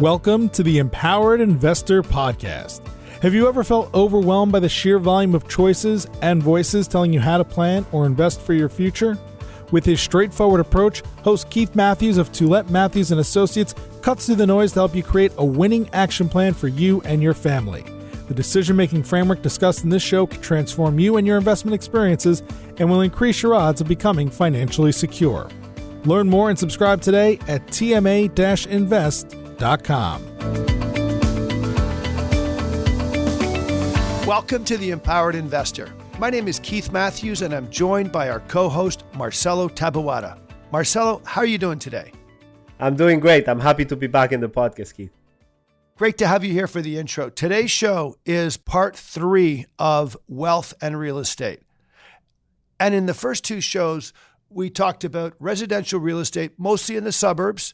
Welcome to the Empowered Investor Podcast. Have you ever felt overwhelmed by the sheer volume of choices and voices telling you how to plan or invest for your future? With his straightforward approach, host Keith Matthews of Toulette Matthews & Associates cuts through the noise to help you create a winning action plan for you and your family. The decision-making framework discussed in this show can transform you and your investment experiences and will increase your odds of becoming financially secure. Learn more and subscribe today at tma-invest.com. Welcome to the Empowered Investor. My name is Keith Matthews, and I'm joined by our co-host, Marcelo Taboada. Marcelo, how are you doing today? I'm doing great. I'm happy to be back in the podcast, Keith. Great to have you here for the intro. Today's show is part 3 of wealth and real estate. And in the first 2 shows, we talked about residential real estate, mostly in the suburbs,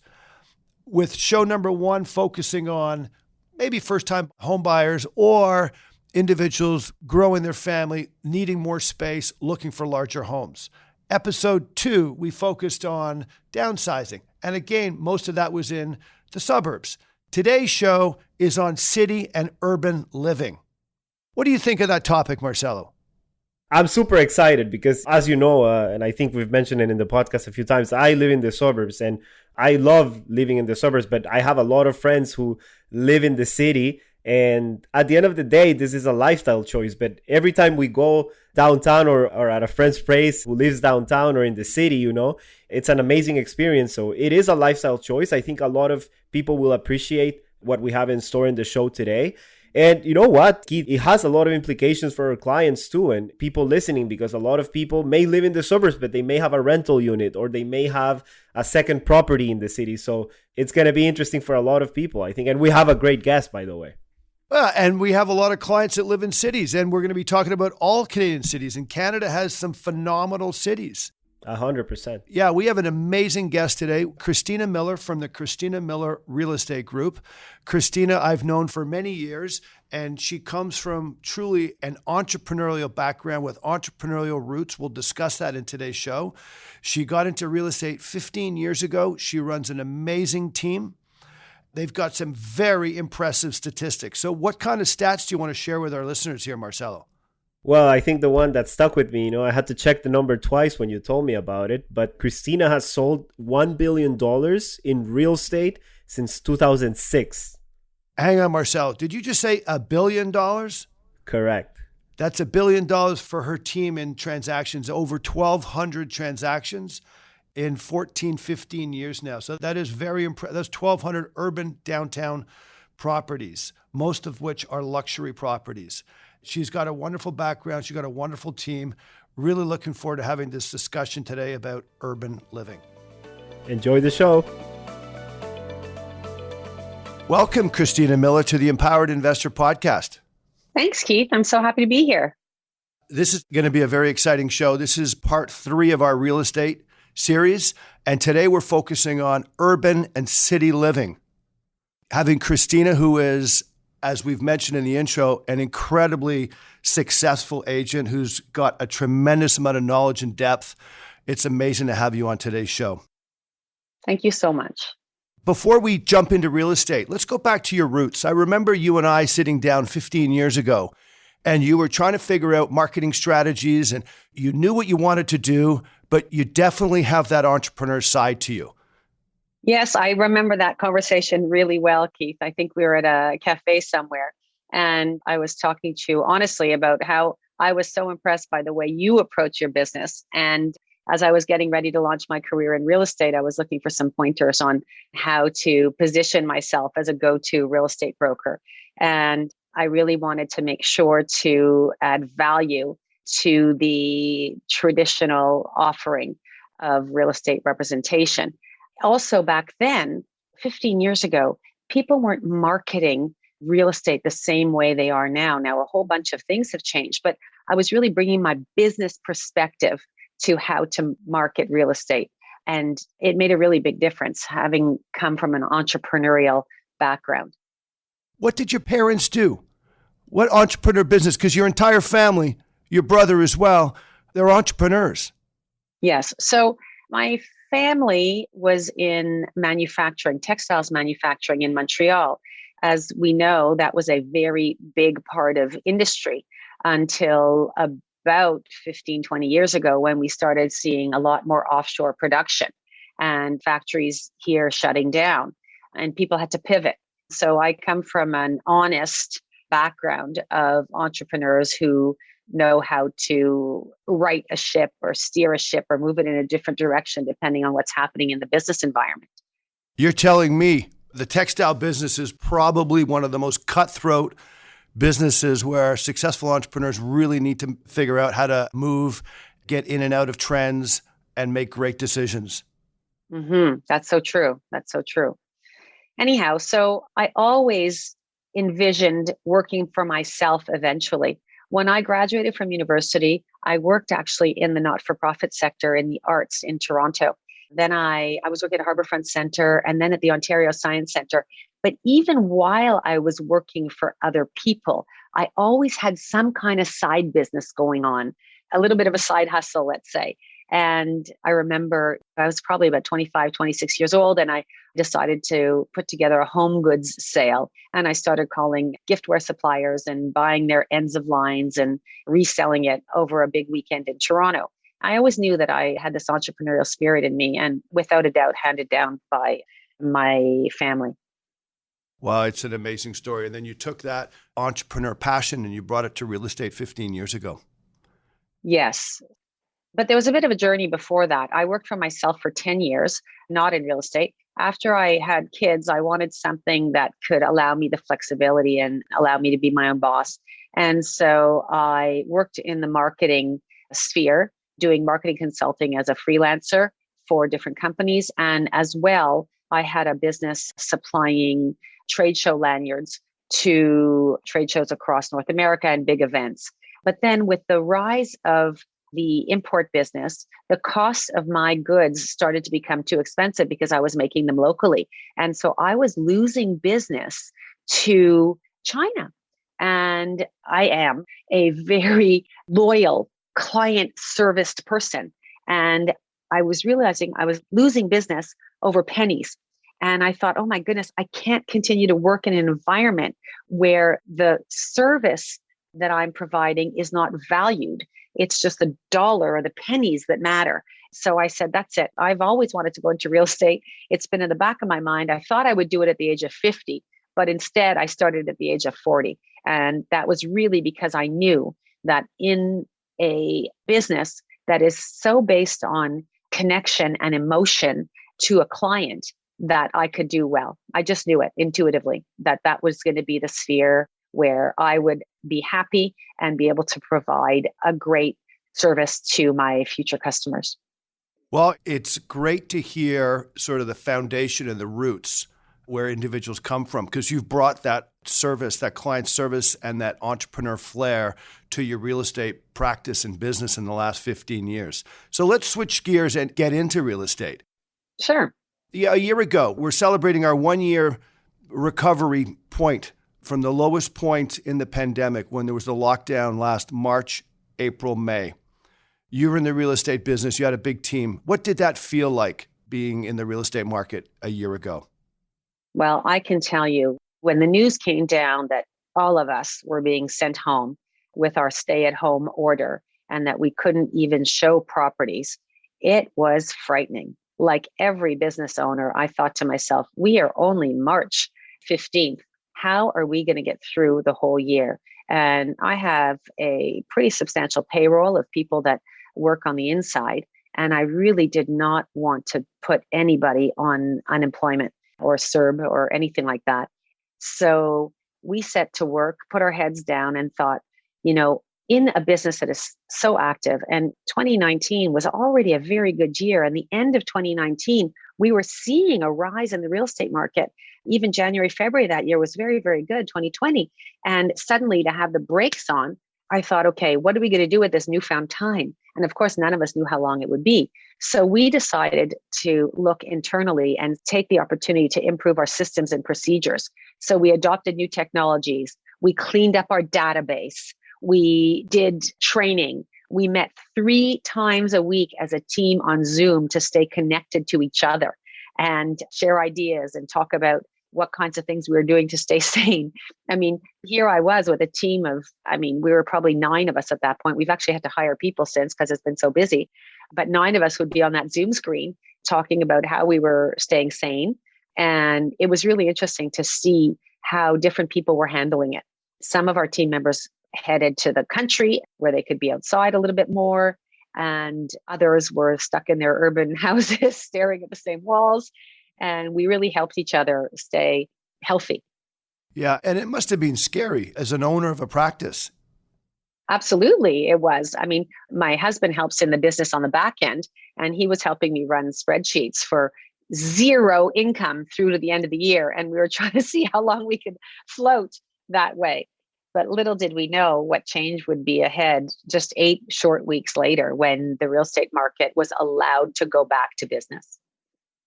with show number 1 focusing on maybe first-time home buyers or individuals growing their family, needing more space, looking for larger homes. Episode 2, we focused on downsizing. And again, most of that was in the suburbs. Today's show is on city and urban living. What do you think of that topic, Marcelo? I'm super excited because, as you know, and I think we've mentioned it in the podcast a few times, I live in the suburbs and I love living in the suburbs, but I have a lot of friends who live in the city. And at the end of the day, this is a lifestyle choice. But every time we go downtown or at a friend's place who lives downtown or in the city, you know, it's an amazing experience. So it is a lifestyle choice. I think a lot of people will appreciate what we have in store in the show today. And you know what, Keith, it has a lot of implications for our clients too and people listening, because a lot of people may live in the suburbs, but they may have a rental unit or they may have a second property in the city. So it's going to be interesting for a lot of people, I think. And we have a great guest, by the way. And we have a lot of clients that live in cities, and we're going to be talking about all Canadian cities. And Canada has some phenomenal cities. 100%. Yeah, we have an amazing guest today, Christina Miller from the Christina Miller Real Estate Group. Christina, I've known for many years, and she comes from truly an entrepreneurial background with entrepreneurial roots. We'll discuss that in today's show. She got into real estate 15 years ago. She runs an amazing team. They've got some very impressive statistics. So what kind of stats do you want to share with our listeners here, Marcelo? Well, I think the one that stuck with me, you know, I had to check the number twice when you told me about it, but Christina has sold $1 billion in real estate since 2006. Hang on, Marcelo. Did you just say $1 billion? Correct. That's $1 billion for her team in transactions, over 1,200 transactions in 14, 15 years now. So that is very impressive. That's 1,200 urban downtown properties, most of which are luxury properties. She's got a wonderful background. She's got a wonderful team. Really looking forward to having this discussion today about urban living. Enjoy the show. Welcome, Christina Miller, to the Empowered Investor Podcast. Thanks, Keith. I'm so happy to be here. This is going to be a very exciting show. This is part 3 of our real estate series. And today we're focusing on urban and city living. Having Christina, who is, as we've mentioned in the intro, an incredibly successful agent who's got a tremendous amount of knowledge and depth. It's amazing to have you on today's show. Thank you so much. Before we jump into real estate, let's go back to your roots. I remember you and I sitting down 15 years ago, and you were trying to figure out marketing strategies, and you knew what you wanted to do, but you definitely have that entrepreneur side to you. Yes, I remember that conversation really well, Keith. I think we were at a cafe somewhere, and I was talking to you honestly about how I was so impressed by the way you approach your business. And as I was getting ready to launch my career in real estate, I was looking for some pointers on how to position myself as a go-to real estate broker. And I really wanted to make sure to add value to the traditional offering of real estate representation. Also back then, 15 years ago, people weren't marketing real estate the same way they are now. Now, a whole bunch of things have changed, but I was really bringing my business perspective to how to market real estate. And it made a really big difference, having come from an entrepreneurial background. What did your parents do? What entrepreneur business? Because your entire family, your brother as well, they're entrepreneurs. Yes. So my family was in manufacturing, textiles manufacturing in Montreal. As we know, that was a very big part of industry until about 15, 20 years ago when we started seeing a lot more offshore production and factories here shutting down and people had to pivot. So I come from an honest background of entrepreneurs who know how to right a ship or steer a ship or move it in a different direction depending on what's happening in the business environment. You're telling me the textile business is probably one of the most cutthroat businesses where successful entrepreneurs really need to figure out how to move, get in and out of trends, and make great decisions. That's so true. That's so true. Anyhow, so I always envisioned working for myself eventually. When I graduated from university, I worked actually in the not-for-profit sector in the arts in Toronto. Then I was working at Harbourfront Centre and then at the Ontario Science Centre. But even while I was working for other people, I always had some kind of side business going on, a little bit of a side hustle, let's say. And I remember I was probably about 25, 26 years old, and I decided to put together a home goods sale. And I started calling giftware suppliers and buying their ends of lines and reselling it over a big weekend in Toronto. I always knew that I had this entrepreneurial spirit in me, and without a doubt, handed down by my family. Wow, it's an amazing story. And then you took that entrepreneur passion and you brought it to real estate 15 years ago. Yes. But there was a bit of a journey before that. I worked for myself for 10 years, not in real estate. After I had kids, I wanted something that could allow me the flexibility and allow me to be my own boss. And so I worked in the marketing sphere, doing marketing consulting as a freelancer for different companies. And as well, I had a business supplying trade show lanyards to trade shows across North America and big events. But then with the rise of the import business, the cost of my goods started to become too expensive because I was making them locally. And so I was losing business to China. And I am a very loyal client serviced person. And I was realizing I was losing business over pennies. And I thought, oh my goodness, I can't continue to work in an environment where the service that I'm providing is not valued. It's just the dollar or the pennies that matter. So I said, that's it. I've always wanted to go into real estate. It's been in the back of my mind. I thought I would do it at the age of 50, but instead I started at the age of 40. And that was really because I knew that in a business that is so based on connection and emotion to a client that I could do well. I just knew it intuitively that that was going to be the sphere where I would be happy and be able to provide a great service to my future customers. Well, it's great to hear sort of the foundation and the roots where individuals come from, because you've brought that service, that client service and that entrepreneur flair to your real estate practice and business in the last 15 years. So let's switch gears and get into real estate. Sure. Yeah, a year ago, we're celebrating our 1-year recovery point from the lowest point in the pandemic when there was the lockdown last March, April, May. You were in the real estate business. You had a big team. What did that feel like being in the real estate market a year ago? Well, I can tell you when the news came down that all of us were being sent home with our stay-at-home order and that we couldn't even show properties, it was frightening. Like every business owner, I thought to myself, we are only March 15th. How are we going to get through the whole year? And I have a pretty substantial payroll of people that work on the inside. And I really did not want to put anybody on unemployment or CERB or anything like that. So we set to work, put our heads down and thought, in a business that is so active, and 2019 was already a very good year. And the end of 2019, we were seeing a rise in the real estate market. Even January, February that year was very, very good, 2020. And suddenly to have the brakes on, I thought, okay, what are we going to do with this newfound time? And of course, none of us knew how long it would be. So we decided to look internally and take the opportunity to improve our systems and procedures. So we adopted new technologies. We cleaned up our database. We did training. We met 3 times a week as a team on Zoom to stay connected to each other and share ideas and talk about what kinds of things we were doing to stay sane. I mean, here I was with a team of, we were probably 9 of us at that point. We've actually had to hire people since because it's been so busy. But 9 of us would be on that Zoom screen talking about how we were staying sane. And it was really interesting to see how different people were handling it. Some of our team members headed to the country where they could be outside a little bit more. And others were stuck in their urban houses staring at the same walls. And we really helped each other stay healthy. Yeah. And it must have been scary as an owner of a practice. Absolutely, it was. My husband helps in the business on the back end, and he was helping me run spreadsheets for 0 income through to the end of the year. And we were trying to see how long we could float that way. But little did we know what change would be ahead just 8 short weeks later when the real estate market was allowed to go back to business.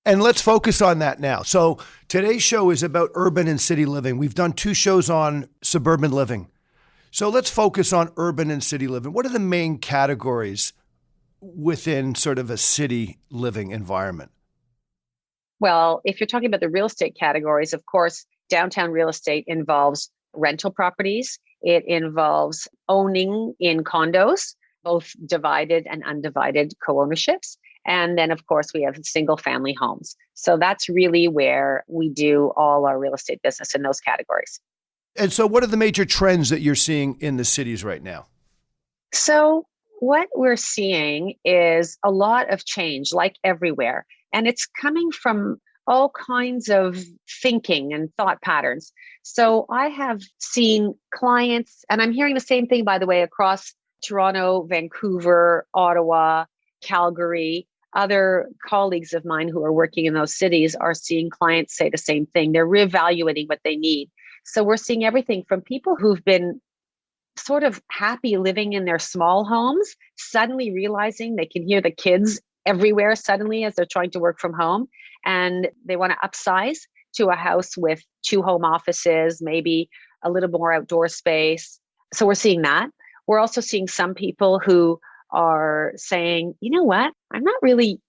And let's focus on that now. So today's show is about urban and city living. We've done 2 shows on suburban living. So let's focus on urban and city living. What are the main categories within sort of a city living environment? Well, if you're talking about the real estate categories, of course, downtown real estate involves rental properties. It involves owning in condos, both divided and undivided co-ownerships. And then, of course, we have single family homes. So that's really where we do all our real estate business in those categories. And so what are the major trends that you're seeing in the cities right now? So what we're seeing is a lot of change, like everywhere. And it's coming from all kinds of thinking and thought patterns. So I have seen clients, and I'm hearing the same thing, by the way, across Toronto, Vancouver, Ottawa, Calgary. Other colleagues of mine who are working in those cities are seeing clients say the same thing. They're reevaluating what they need. So we're seeing everything from people who've been sort of happy living in their small homes, suddenly realizing they can hear the kids everywhere suddenly as they're trying to work from home. And they want to upsize to a house with 2 home offices, maybe a little more outdoor space. So we're seeing that. We're also seeing some people who are saying, you know what, I'm not really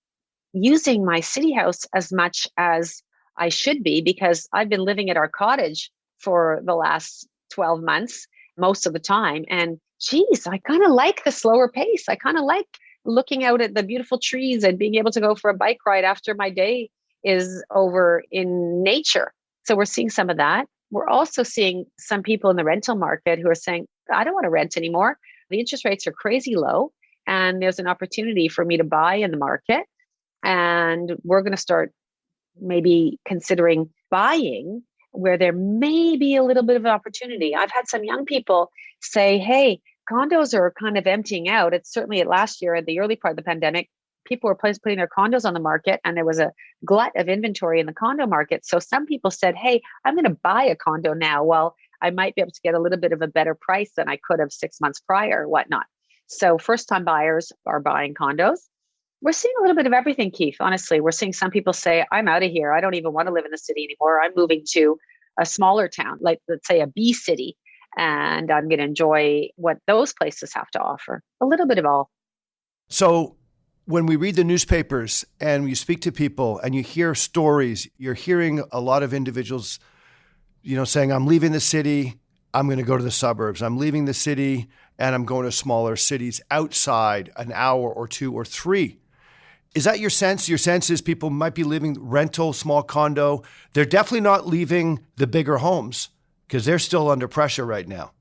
using my city house as much as I should be because I've been living at our cottage for the last 12 months, most of the time. And geez, I kind of like the slower pace. I kind of like looking out at the beautiful trees and being able to go for a bike ride after my day is over in nature. So we're seeing some of that. We're also seeing some people in the rental market who are saying, I don't want to rent anymore. The interest rates are crazy low. And there's an opportunity for me to buy in the market. And we're going to start maybe considering buying where there may be a little bit of an opportunity. I've had some young people say, hey, condos are kind of emptying out. It's certainly last year at the early part of the pandemic, people were putting their condos on the market and there was a glut of inventory in the condo market. So some people said, hey, I'm going to buy a condo now. Well, I might be able to get a little bit of a better price than I could have 6 months prior or whatnot. So first-time buyers are buying condos. We're seeing a little bit of everything, Keith. Honestly, we're seeing some people say, I'm out of here. I don't even want to live in the city anymore. I'm moving to a smaller town, like let's say a B city, and I'm going to enjoy what those places have to offer. A little bit of all. So when we read the newspapers and you speak to people and you hear stories, you're hearing a lot of individuals, saying, I'm leaving the city, I'm going to go to the suburbs. I'm leaving the city and I'm going to smaller cities outside an hour or 2 or 3. Is that your sense? Your sense is people might be living rental, small condo. They're definitely not leaving the bigger homes because they're still under pressure right now.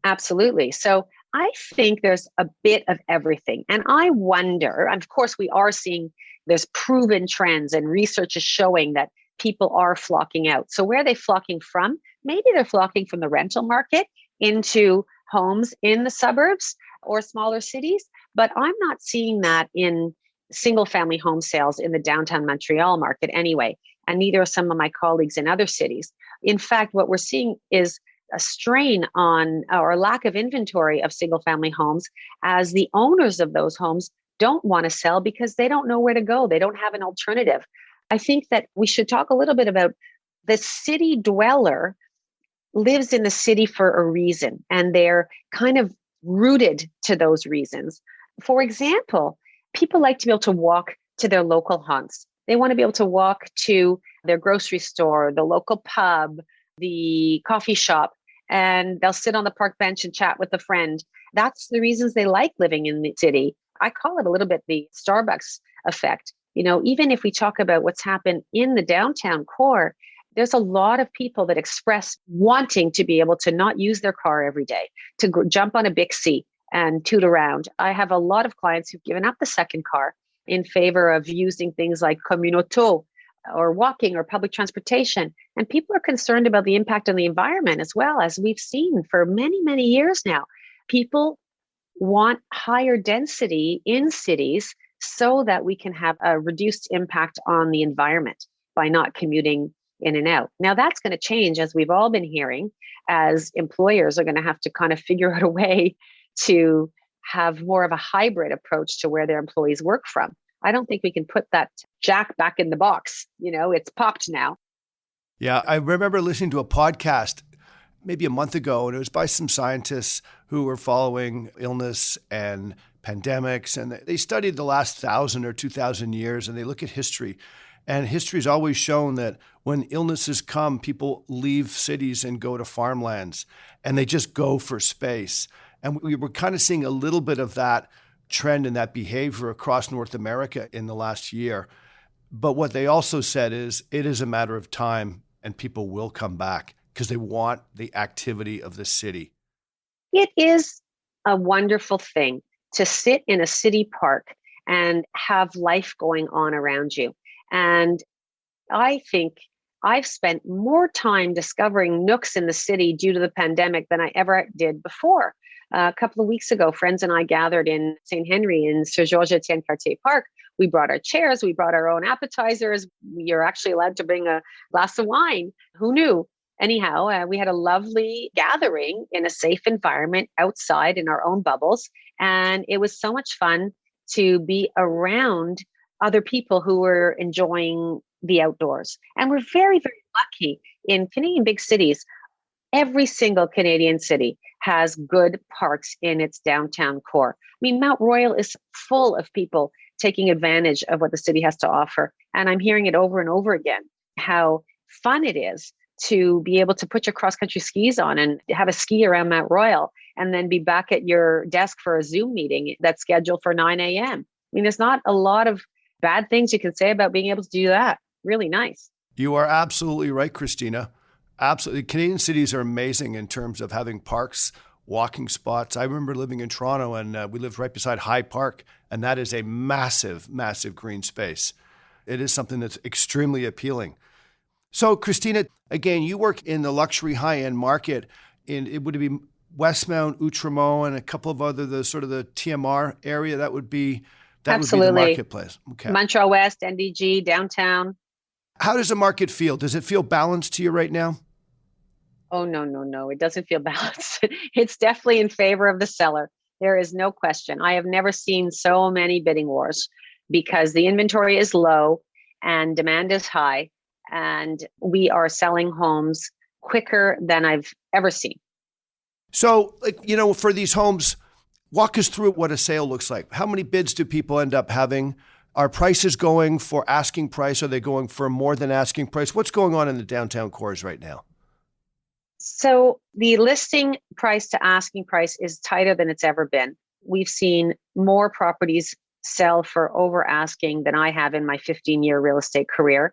Absolutely. So I think there's a bit of everything. And I wonder, of course, we are seeing there's proven trends and research is showing that people are flocking out. So where are they flocking from? Maybe they're flocking from the rental market into homes in the suburbs or smaller cities, but I'm not seeing that in single family home sales in the downtown Montreal market anyway, and neither are some of my colleagues in other cities. In fact, what we're seeing is a strain on or lack of inventory of single family homes as the owners of those homes don't want to sell because they don't know where to go. They don't have an alternative. I think that we should talk a little bit about the city dweller lives in the city for a reason, and they're kind of rooted to those reasons. For example, people like to be able to walk to their local haunts. They want to be able to walk to their grocery store, the local pub, the coffee shop, and they'll sit on the park bench and chat with a friend. That's the reasons they like living in the city. I call it a little bit the Starbucks effect. Even if we talk about what's happened in the downtown core, there's a lot of people that express wanting to be able to not use their car every day, to jump on a Bixi and toot around. I have a lot of clients who've given up the second car in favor of using things like communauto or walking or public transportation. And people are concerned about the impact on the environment as well, as we've seen for many, many years now. People want higher density in cities so that we can have a reduced impact on the environment by not commuting in and out. Now that's going to change, as we've all been hearing, as employers are going to have to kind of figure out a way to have more of a hybrid approach to where their employees work from. I don't think we can put that jack back in the box. It's popped now. Yeah, I remember listening to a podcast maybe a month ago, and it was by some scientists who were following illness and pandemics, and they studied the last 1,000 or 2,000 years, and they look at history. And history has always shown that when illnesses come, people leave cities and go to farmlands, and they just go for space. And we were kind of seeing a little bit of that trend and that behavior across North America in the last year. But what they also said is it is a matter of time and people will come back because they want the activity of the city. It is a wonderful thing to sit in a city park and have life going on around you. And I think I've spent more time discovering nooks in the city due to the pandemic than I ever did before. A couple of weeks ago, friends and I gathered in St. Henry in Sir Georges Etienne Cartier Park. We brought our chairs, we brought our own appetizers. You're actually allowed to bring a glass of wine. Who knew? Anyhow, we had a lovely gathering in a safe environment outside in our own bubbles. And it was so much fun to be around other people who were enjoying the outdoors. And we're very, very lucky in Canadian big cities. Every single Canadian city has good parks in its downtown core. I mean, Mount Royal is full of people taking advantage of what the city has to offer. And I'm hearing it over and over again, how fun it is to be able to put your cross-country skis on and have a ski around Mount Royal and then be back at your desk for a Zoom meeting that's scheduled for 9 a.m. I mean, there's not a lot of bad things you can say about being able to do that. Really nice. You are absolutely right, Christina. Absolutely. Canadian cities are amazing in terms of having parks, walking spots. I remember living in Toronto and we lived right beside Hyde Park, and that is a massive, massive green space. It is something that's extremely appealing. So, Christina, again, you work in the luxury high-end market. It would be Westmount, Outremont, and a couple of other, the TMR area. That would be the marketplace. Okay. Montreal West, NDG, downtown. How does the market feel? Does it feel balanced to you right now? Oh, no. It doesn't feel balanced. It's definitely in favor of the seller. There is no question. I have never seen so many bidding wars because the inventory is low and demand is high. And we are selling homes quicker than I've ever seen. So, for these homes, walk us through what a sale looks like. How many bids do people end up having? Are prices going for asking price? Are they going for more than asking price? What's going on in the downtown cores right now? So the listing price to asking price is tighter than it's ever been. We've seen more properties sell for over asking than I have in my 15-year real estate career.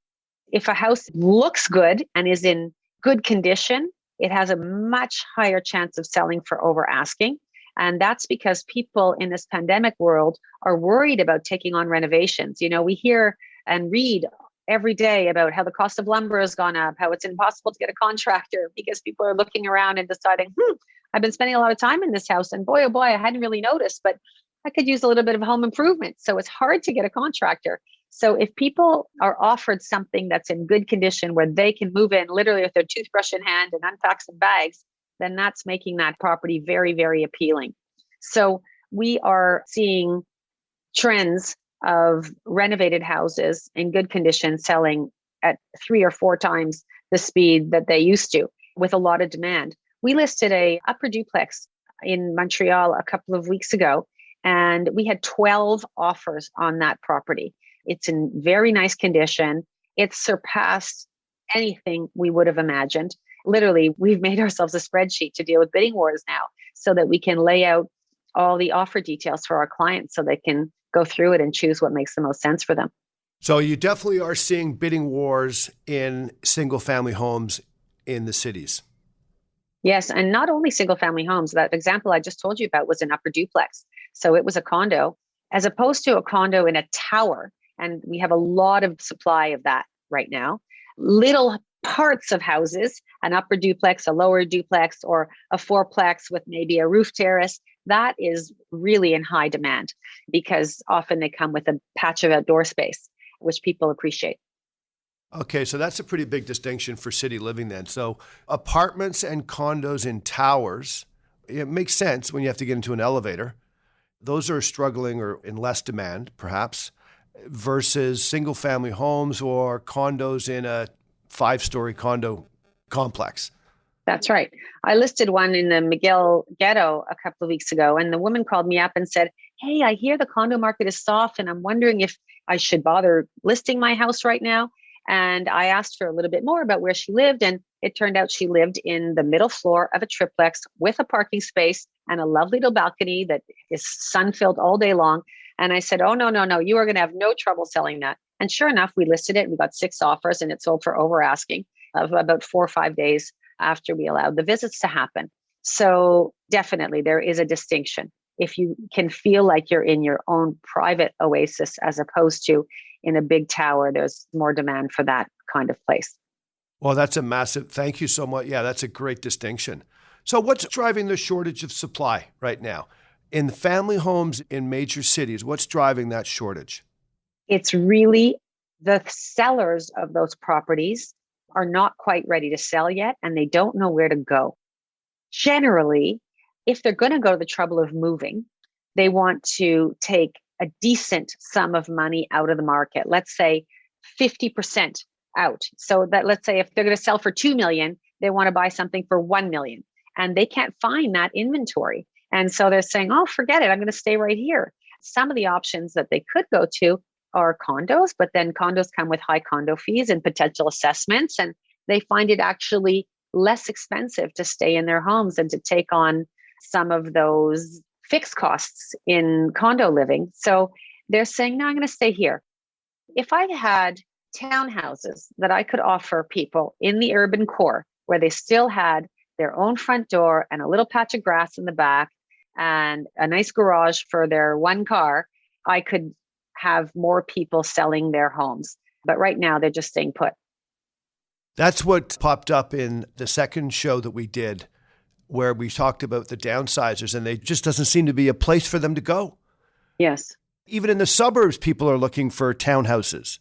If a house looks good and is in good condition, it has a much higher chance of selling for over asking. And that's because people in this pandemic world are worried about taking on renovations. We hear and read every day about how the cost of lumber has gone up, how it's impossible to get a contractor because people are looking around and deciding, I've been spending a lot of time in this house and boy, oh boy, I hadn't really noticed, but I could use a little bit of home improvement. So it's hard to get a contractor. So if people are offered something that's in good condition where they can move in literally with their toothbrush in hand and unpack some bags, then that's making that property very, very appealing. So we are seeing trends of renovated houses in good condition selling at 3 or 4 times the speed that they used to with a lot of demand. We listed a upper duplex in Montreal a couple of weeks ago, And we had 12 offers on that property. It's in very nice condition. It's surpassed anything we would have imagined. Literally, we've made ourselves a spreadsheet to deal with bidding wars now so that we can lay out all the offer details for our clients so they can go through it and choose what makes the most sense for them. So you definitely are seeing bidding wars in single family homes in the cities. Yes, and not only single family homes. That example I just told you about was an upper duplex. So it was a condo as opposed to a condo in a tower. And we have a lot of supply of that right now. Little parts of houses, an upper duplex, a lower duplex, or a fourplex with maybe a roof terrace, that is really in high demand because often they come with a patch of outdoor space, which people appreciate. Okay, so that's a pretty big distinction for city living then. So apartments and condos in towers, it makes sense when you have to get into an elevator. Those are struggling or in less demand, perhaps, versus single family homes or condos in a 5-story condo complex. That's right. I listed one in the McGill ghetto a couple of weeks ago, and the woman called me up and said, "Hey, I hear the condo market is soft, and I'm wondering if I should bother listing my house right now." And I asked her a little bit more about where she lived, and it turned out she lived in the middle floor of a triplex with a parking space and a lovely little balcony that is sun-filled all day long. And I said, "Oh, no, you are going to have no trouble selling that." And sure enough, we listed it and we got 6 offers and it sold for over asking of about 4 or 5 days after we allowed the visits to happen. So definitely there is a distinction. If you can feel like you're in your own private oasis as opposed to in a big tower, there's more demand for that kind of place. Well, that's a massive, thank you so much. Yeah, that's a great distinction. So what's driving the shortage of supply right now? In family homes in major cities, what's driving that shortage? It's really the sellers of those properties are not quite ready to sell yet, and they don't know where to go. Generally, if they're going to go to the trouble of moving, they want to take a decent sum of money out of the market. Let's say 50% out. So that let's say if they're going to sell for 2 million, they want to buy something for 1 million, and they can't find that inventory. And so they're saying, "Oh, forget it. I'm going to stay right here." Some of the options that they could go to are condos, but then condos come with high condo fees and potential assessments, and they find it actually less expensive to stay in their homes and to take on some of those fixed costs in condo living. So they're saying, "No, I'm going to stay here." If I had townhouses that I could offer people in the urban core where they still had their own front door and a little patch of grass in the back and a nice garage for their one car, I could have more people selling their homes. But right now they're just staying put. That's what popped up in the second show that we did, where we talked about the downsizers, and there just doesn't seem to be a place for them to go. Yes. Even in the suburbs, people are looking for townhouses.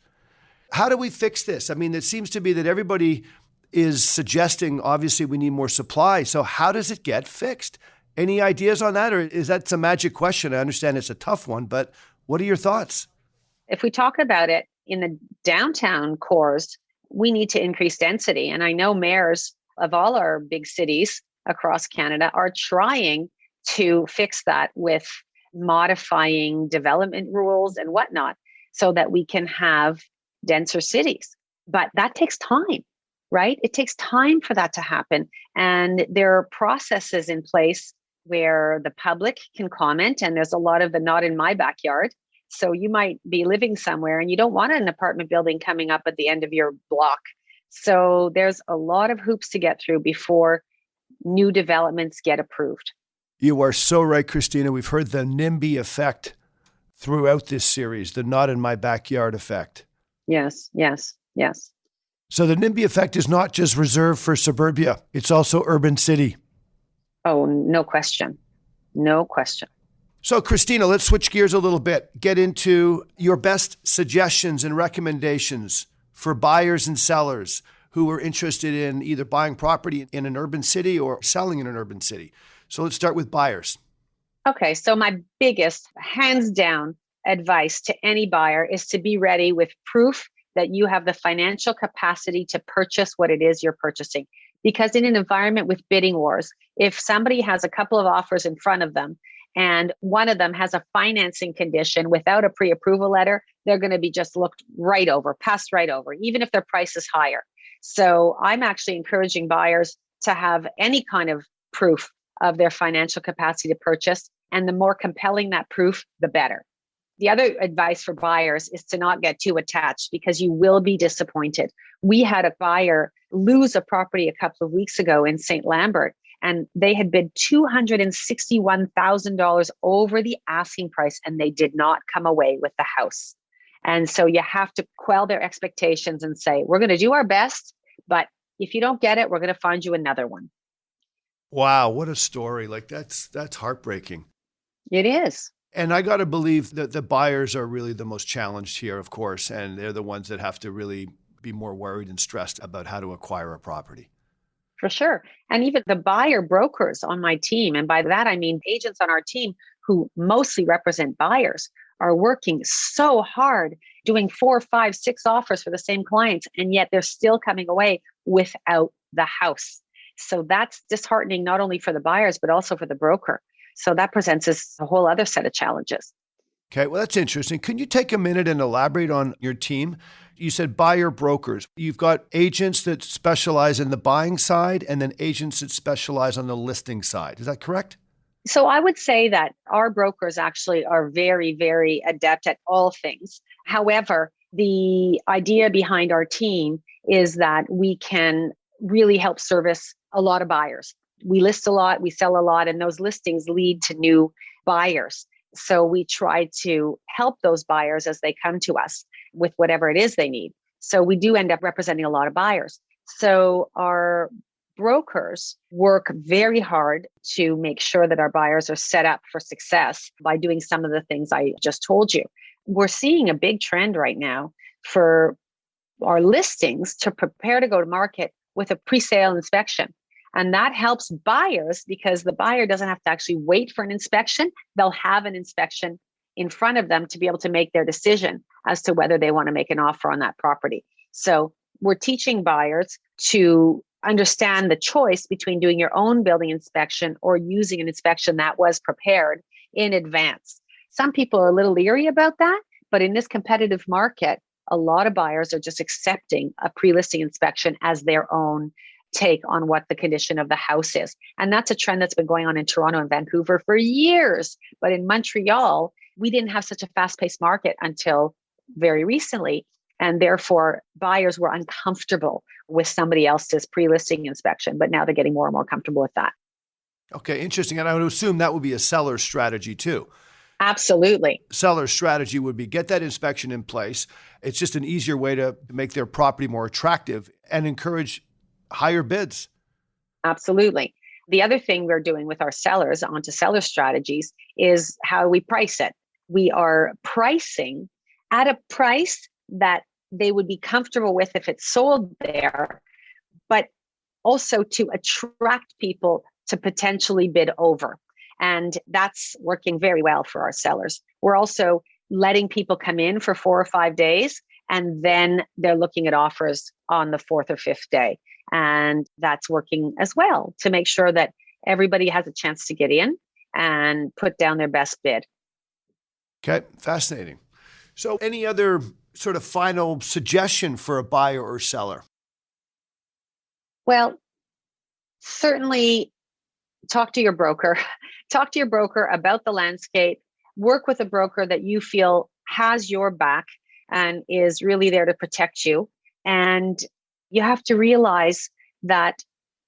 How do we fix this? I mean, it seems to be that everybody is suggesting, obviously, we need more supply. So how does it get fixed? Any ideas on that? Or is that a magic question? I understand it's a tough one, but what are your thoughts? If we talk about it in the downtown cores, we need to increase density. And I know mayors of all our big cities across Canada are trying to fix that with modifying development rules and whatnot so that we can have denser cities. But that takes time, right? It takes time for that to happen. And there are processes in place where the public can comment, and there's a lot of the not in my backyard. So you might be living somewhere and you don't want an apartment building coming up at the end of your block. So there's a lot of hoops to get through before new developments get approved. You are so right, Christina. We've heard the NIMBY effect throughout this series, the not in my backyard effect. Yes. So the NIMBY effect is not just reserved for suburbia. It's also urban city. Oh, no question. No question. So, Christina, let's switch gears a little bit. Get into your best suggestions and recommendations for buyers and sellers who are interested in either buying property in an urban city or selling in an urban city. So let's start with buyers. Okay, so my biggest, hands down, advice to any buyer is to be ready with proof that you have the financial capacity to purchase what it is you're purchasing. Because in an environment with bidding wars, if somebody has a couple of offers in front of them and one of them has a financing condition without a pre-approval letter, they're going to be just looked right over, passed right over, even if their price is higher. So I'm actually encouraging buyers to have any kind of proof of their financial capacity to purchase. And the more compelling that proof, the better. The other advice for buyers is to not get too attached because you will be disappointed. We had a buyer lose a property a couple of weeks ago in St. Lambert, and they had bid $261,000 over the asking price, and they did not come away with the house. And so you have to quell their expectations and say, we're going to do our best, but if you don't get it, we're going to find you another one. Wow, what a story. Like that's heartbreaking. It is. And I got to believe that the buyers are really the most challenged here, of course, and they're the ones that have to really be more worried and stressed about how to acquire a property. For sure. And even the buyer brokers on my team, and by that I mean agents on our team who mostly represent buyers, are working so hard doing 4, 5, 6 offers for the same clients, and yet they're still coming away without the house. So that's disheartening, not only for the buyers, but also for the broker. So that presents us a whole other set of challenges. Okay, well, that's interesting. Can you take a minute and elaborate on your team? You said buyer brokers. You've got agents that specialize in the buying side and then agents that specialize on the listing side. Is that correct? So I would say that our brokers actually are very, very adept at all things. However, the idea behind our team is that we can really help service a lot of buyers. We list a lot, we sell a lot, and those listings lead to new buyers. So we try to help those buyers as they come to us with whatever it is they need. So we do end up representing a lot of buyers. So our brokers work very hard to make sure that our buyers are set up for success by doing some of the things I just told you. We're seeing a big trend right now for our listings to prepare to go to market with a pre-sale inspection. And that helps buyers because the buyer doesn't have to actually wait for an inspection. They'll have an inspection in front of them to be able to make their decision as to whether they want to make an offer on that property. So we're teaching buyers to understand the choice between doing your own building inspection or using an inspection that was prepared in advance. Some people are a little leery about that, but in this competitive market, a lot of buyers are just accepting a pre-listing inspection as their own take on what the condition of the house is. And that's a trend that's been going on in Toronto and Vancouver for years. But in Montreal, we didn't have such a fast-paced market until very recently. And therefore, buyers were uncomfortable with somebody else's pre-listing inspection. But now they're getting more and more comfortable with that. Okay, interesting. And I would assume that would be a seller's strategy too. Absolutely. Seller's strategy would be get that inspection in place. It's just an easier way to make their property more attractive and encourage higher bids. Absolutely. The other thing we're doing with our sellers onto seller strategies is how we price it. We are pricing at a price that they would be comfortable with if it's sold there, but also to attract people to potentially bid over. And that's working very well for our sellers. We're also letting people come in for 4 or 5 days, and then they're looking at offers on the 4th or 5th day. And that's working as well to make sure that everybody has a chance to get in and put down their best bid. Okay, fascinating. So any other sort of final suggestion for a buyer or seller? Well, certainly talk to your broker. Talk to your broker about the landscape. Work with a broker that you feel has your back and is really there to protect you. And you have to realize that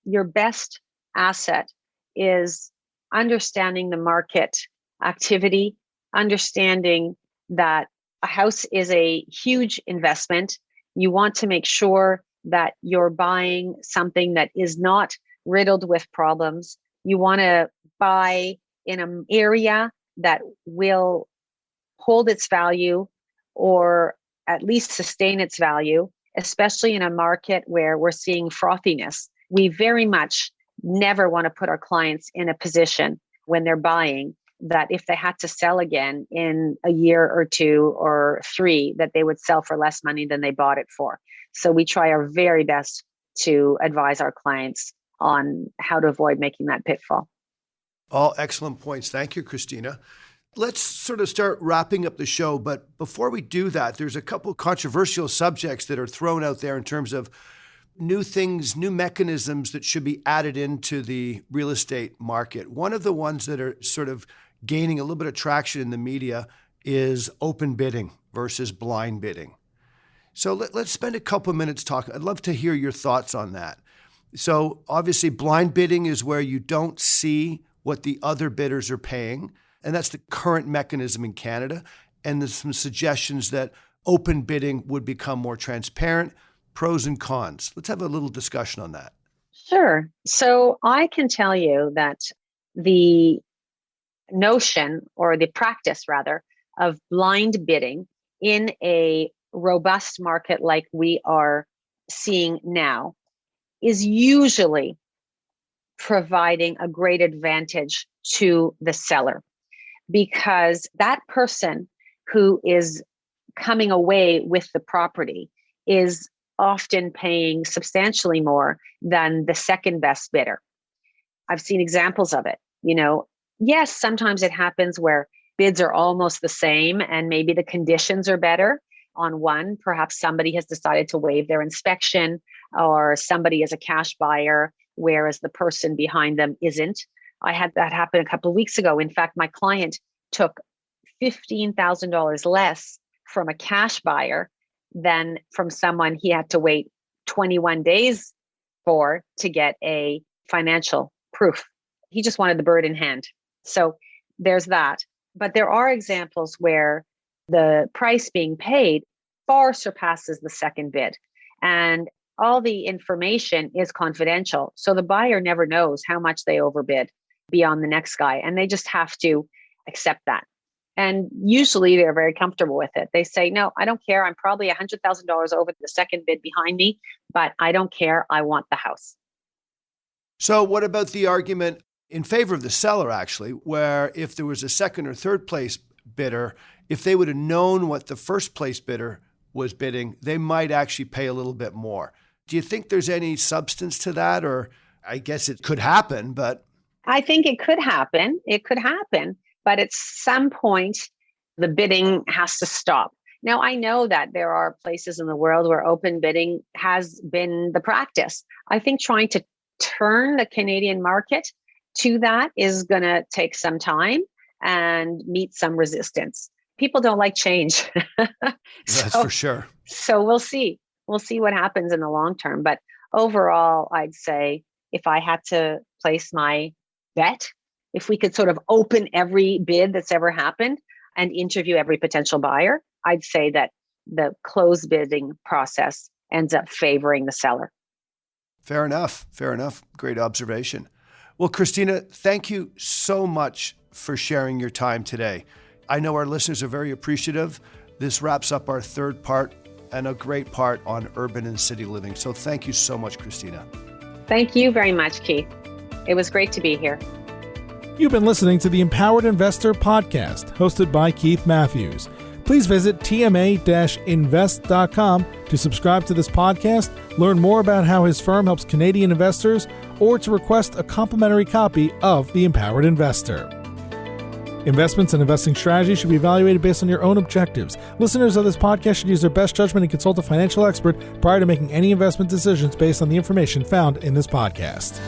your best asset is understanding the market activity, understanding that a house is a huge investment. You want to make sure that you're buying something that is not riddled with problems. You want to buy in an area that will hold its value or at least sustain its value, especially in a market where we're seeing frothiness. We very much never want to put our clients in a position when they're buying that if they had to sell again in a year or 2 or 3, that they would sell for less money than they bought it for. So we try our very best to advise our clients on how to avoid making that pitfall. All excellent points. Thank you, Christina. Let's sort of start wrapping up the show. But before we do that, there's a couple of controversial subjects that are thrown out there in terms of new things, new mechanisms that should be added into the real estate market. One of the ones that are sort of gaining a little bit of traction in the media is open bidding versus blind bidding. So let's spend a couple of minutes talking. I'd love to hear your thoughts on that. So obviously blind bidding is where you don't see what the other bidders are paying. And that's the current mechanism in Canada. And there's some suggestions that open bidding would become more transparent, pros and cons. Let's have a little discussion on that. Sure. So I can tell you that the notion, or the practice rather, of blind bidding in a robust market like we are seeing now is usually providing a great advantage to the seller, because that person who is coming away with the property is often paying substantially more than the second best bidder. I've seen examples of it. Yes, sometimes it happens where bids are almost the same and maybe the conditions are better on one. Perhaps somebody has decided to waive their inspection, or somebody is a cash buyer, whereas the person behind them isn't. I had that happen a couple of weeks ago. In fact, my client took $15,000 less from a cash buyer than from someone he had to wait 21 days for to get a financial proof. He just wanted the bird in hand. So there's that. But there are examples where the price being paid far surpasses the second bid. And all the information is confidential. So the buyer never knows how much they overbid beyond the next guy. And they just have to accept that. And usually they're very comfortable with it. They say, no, I don't care. I'm probably $100,000 over the second bid behind me, but I don't care. I want the house. So what about the argument in favor of the seller, actually, where if there was a second or third place bidder, if they would have known what the first place bidder was bidding, they might actually pay a little bit more. Do you think there's any substance to that? Or I guess it could happen, but... I think it could happen. It could happen. But at some point, the bidding has to stop. Now, I know that there are places in the world where open bidding has been the practice. I think trying to turn the Canadian market to that is going to take some time and meet some resistance. People don't like change. That's for sure. So we'll see. We'll see what happens in the long term. But overall, I'd say if I had to place my bet, if we could sort of open every bid that's ever happened and interview every potential buyer, I'd say that the closed bidding process ends up favoring the seller. Fair enough. Fair enough. Great observation. Well, Christina, thank you so much for sharing your time today. I know our listeners are very appreciative. This wraps up our third part and a great part on urban and city living. So thank you so much, Christina. Thank you very much, Keith. It was great to be here. You've been listening to the Empowered Investor Podcast, hosted by Keith Matthews. Please visit tma-invest.com to subscribe to this podcast, learn more about how his firm helps Canadian investors, or to request a complimentary copy of The Empowered Investor. Investments and investing strategies should be evaluated based on your own objectives. Listeners of this podcast should use their best judgment and consult a financial expert prior to making any investment decisions based on the information found in this podcast.